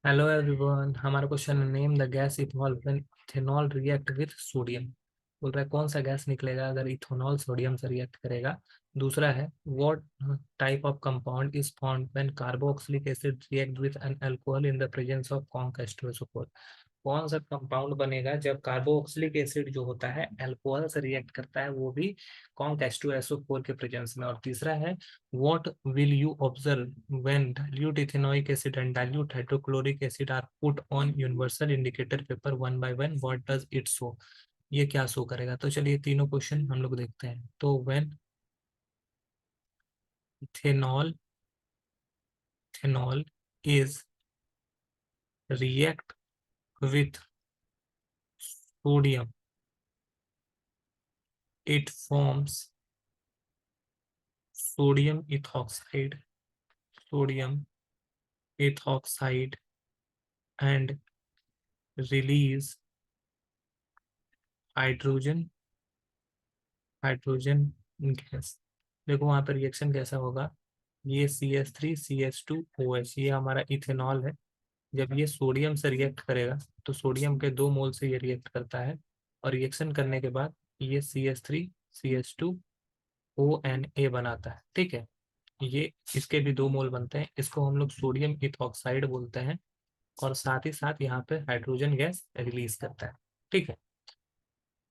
Hello everyone, हमारा question है name the gas ethanol when ethanol react with sodium. बोल रहा है कौन सा गैस निकलेगा अगर इथेनॉल सोडियम से रिएक्ट करेगा। दूसरा है what type of compound is found when carboxylic acid react with an alcohol in the presence of conc H2SO4। कौन सा कंपाउंड बनेगा जब कार्बोक्सिलिक एसिड जो होता है अल्कोहल से रिएक्ट करता है, वो भी कॉन्क H2SO4 के प्रेजेंस में। और तीसरा है what will you observe when dilute ethanoic acid and dilute hydrochloric acid are put on universal indicator paper one by one, what does it show। ये क्या शो करेगा। तो चलिए तीनों क्वेश्चन हम लोग देखते हैं। तो when ethanol ethanol is react with sodium, it forms sodium ethoxide, sodium ethoxide and release hydrogen hydrogen gas. देखो वहां पर रिएक्शन कैसा होगा। ये CH3CH2OH ये हमारा इथेनॉल है। जब ये सोडियम से रिएक्ट करेगा तो सोडियम के 2 मोल से ये रिएक्ट करता है, और रिएक्शन करने के बाद ये CH3CH2ONA बनाता है। ठीक है, ये इसके भी 2 मोल बनते हैं। इसको हम लोग सोडियम इथॉक्साइड बोलते हैं, और साथ ही साथ यहाँ पे हाइड्रोजन गैस रिलीज करता है। ठीक है,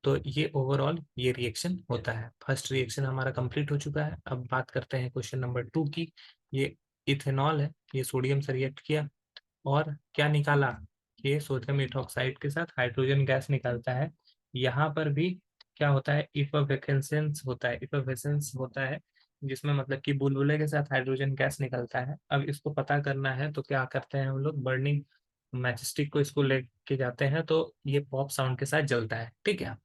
तो ये ओवरऑल ये रिएक्शन होता है। फर्स्ट रिएक्शन हमारा कंप्लीट हो चुका है। अब बात करते हैं क्वेश्चन नंबर 2 की। ये इथेनॉल है, ये सोडियम से रिएक्ट किया और क्या निकाला, ये सोडियम इथॉक्साइड के साथ हाइड्रोजन गैस निकालता है। यहाँ पर भी क्या होता है, इफवेसेंस होता है। इफवेसेंस होता है जिसमें मतलब कि बुलबुले के साथ हाइड्रोजन गैस निकलता है। अब इसको पता करना है तो क्या करते हैं हम लोग, बर्निंग मैचस्टिक को इसको लेके जाते हैं तो ये पॉप साउंड के साथ जलता है। ठीक है,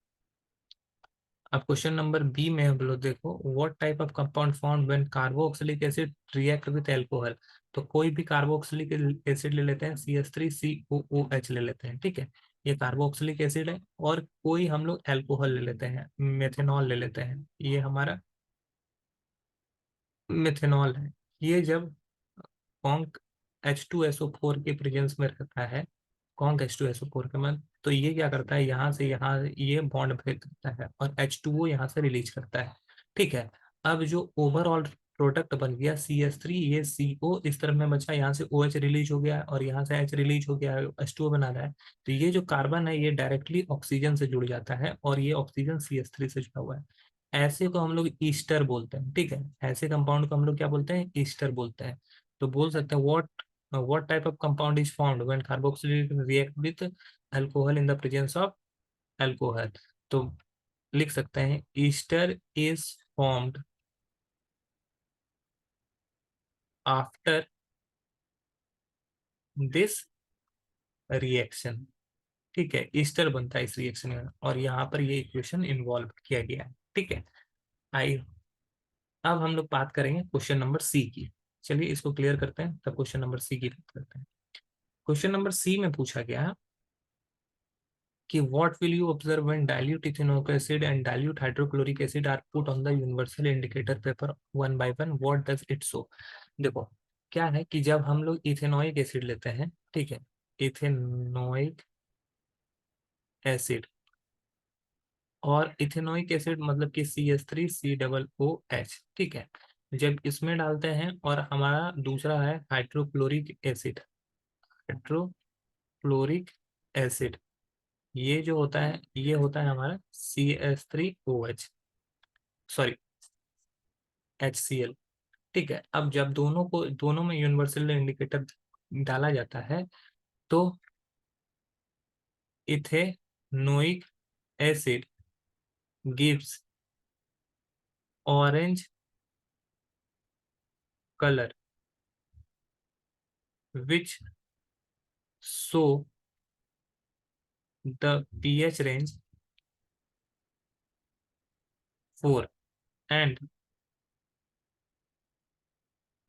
अब क्वेश्चन नंबर बी में हम लोग देखो what type of compound found when carboxylic acid react with alcohol. तो कोई भी कार्बोक्सिलिक एसिड ले लेते हैं, CH3COOH ले लेते हैं। ठीक है, ये कार्बोक्सिलिक एसिड है। और कोई हम लोग अल्कोहल ले लेते हैं, मेथेनॉल ले लेते हैं, ये हमारा मेथेनॉल है। ये जब कॉन्क H2SO4 के प्रेजेंस में रहता है, कॉन्क H2SO4 के में, तो ये क्या करता है, यहाँ से यहाँ ये बॉन्ड ब्रेक करता है और H2O यहाँ से रिलीज करता है। ठीक है, अब जो ओवरऑल प्रोडक्ट बन गया CH3, ये CO इस तरफ में बचा, यहाँ से OH रिलीज हो गया और यहाँ से H रिलीज हो गया, H2O बना रहा है। तो ये जो कार्बन है ये डायरेक्टली ऑक्सीजन से जुड़ जाता है, और ये ऑक्सीजन CH3 से जुड़ा हुआ है। ऐसे को हम लोग ईस्टर बोलते हैं। ठीक है, ऐसे कंपाउंड को हम लोग क्या बोलते हैं, ईस्टर बोलते हैं। तो बोल सकते हैं what type of compound is formed when carboxylic react with alcohol in the presence of alcohol। तो लिख सकते हैं Easter is formed after this reaction. ठीक है, ईस्टर बनता है इस रिएक्शन में, और यहाँ पर ये इक्वेशन इन्वॉल्व किया गया है। ठीक है, आई अब हम लोग बात करेंगे क्वेश्चन नंबर सी की। चलिए इसको क्लियर करते हैं, तब क्वेश्चन नंबर सी की बात करते हैं। क्वेश्चन नंबर सी में पूछा गया है कि what will you observe when dilute ethanoic acid and dilute hydrochloric acid are put on the universal indicator paper one by one, what does it show। देखो क्या है कि जब हम लोग इथेनोइक एसिड लेते हैं, ठीक है, इथेनोइक एसिड, और इथेनोइक एसिड मतलब कि CH3COOH। ठीक है, जब इसमें डालते हैं, और हमारा दूसरा है हाइड्रोक्लोरिक एसिड, हाइड्रोक्लोरिक एसिड, ये जो होता है ये होता है हमारा CH3OH, सॉरी HCl। ठीक है, अब जब दोनों में यूनिवर्सल इंडिकेटर डाला जाता है तो ethanoic acid gives orange colour which show the pH range 4, and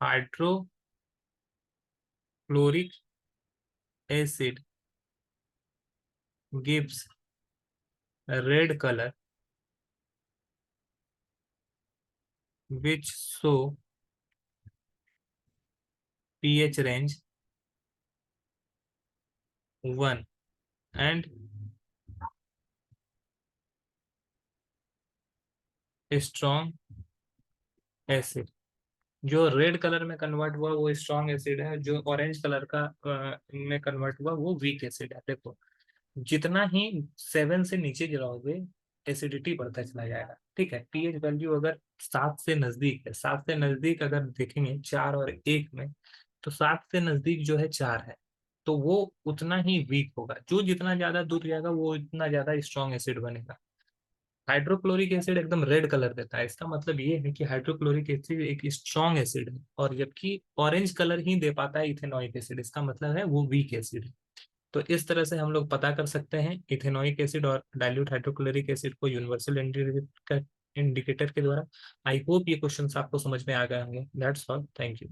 hydrochloric acid gives red color which show pH range 1 and strong acid. जो रेड कलर में कन्वर्ट हुआ वो स्ट्रॉन्ग एसिड है, जो ऑरेंज कलर का में कन्वर्ट हुआ वो वीक एसिड है। देखो, जितना ही 7 से नीचे गिराओगे एसिडिटी बढ़ता चला जाएगा। ठीक है, पीएच वैल्यू अगर 7 से नजदीक है, 7 से नजदीक अगर देखेंगे 4 और 1 में, तो 7 से नजदीक जो है 4 है, तो वो उतना ही वीक होगा। जो जितना ज्यादा दूर जाएगा वो उतना ज्यादा स्ट्रॉन्ग एसिड बनेगा। हाइड्रोक्लोरिक एसिड एकदम रेड कलर देता है, इसका मतलब ये है कि हाइड्रोक्लोरिक एसिड एक स्ट्रॉन्ग एसिड है, और जबकि ऑरेंज कलर ही दे पाता है इथेनॉइक एसिड, इसका मतलब है वो वीक एसिड है। तो इस तरह से हम लोग पता कर सकते हैं इथेनॉइक एसिड और डाइल्यूट हाइड्रोक्लोरिक एसिड को यूनिवर्सल इंडिकेटर के द्वारा। आई होप ये क्वेश्चंस आपको समझ में आ गए होंगे। That's all, thank you.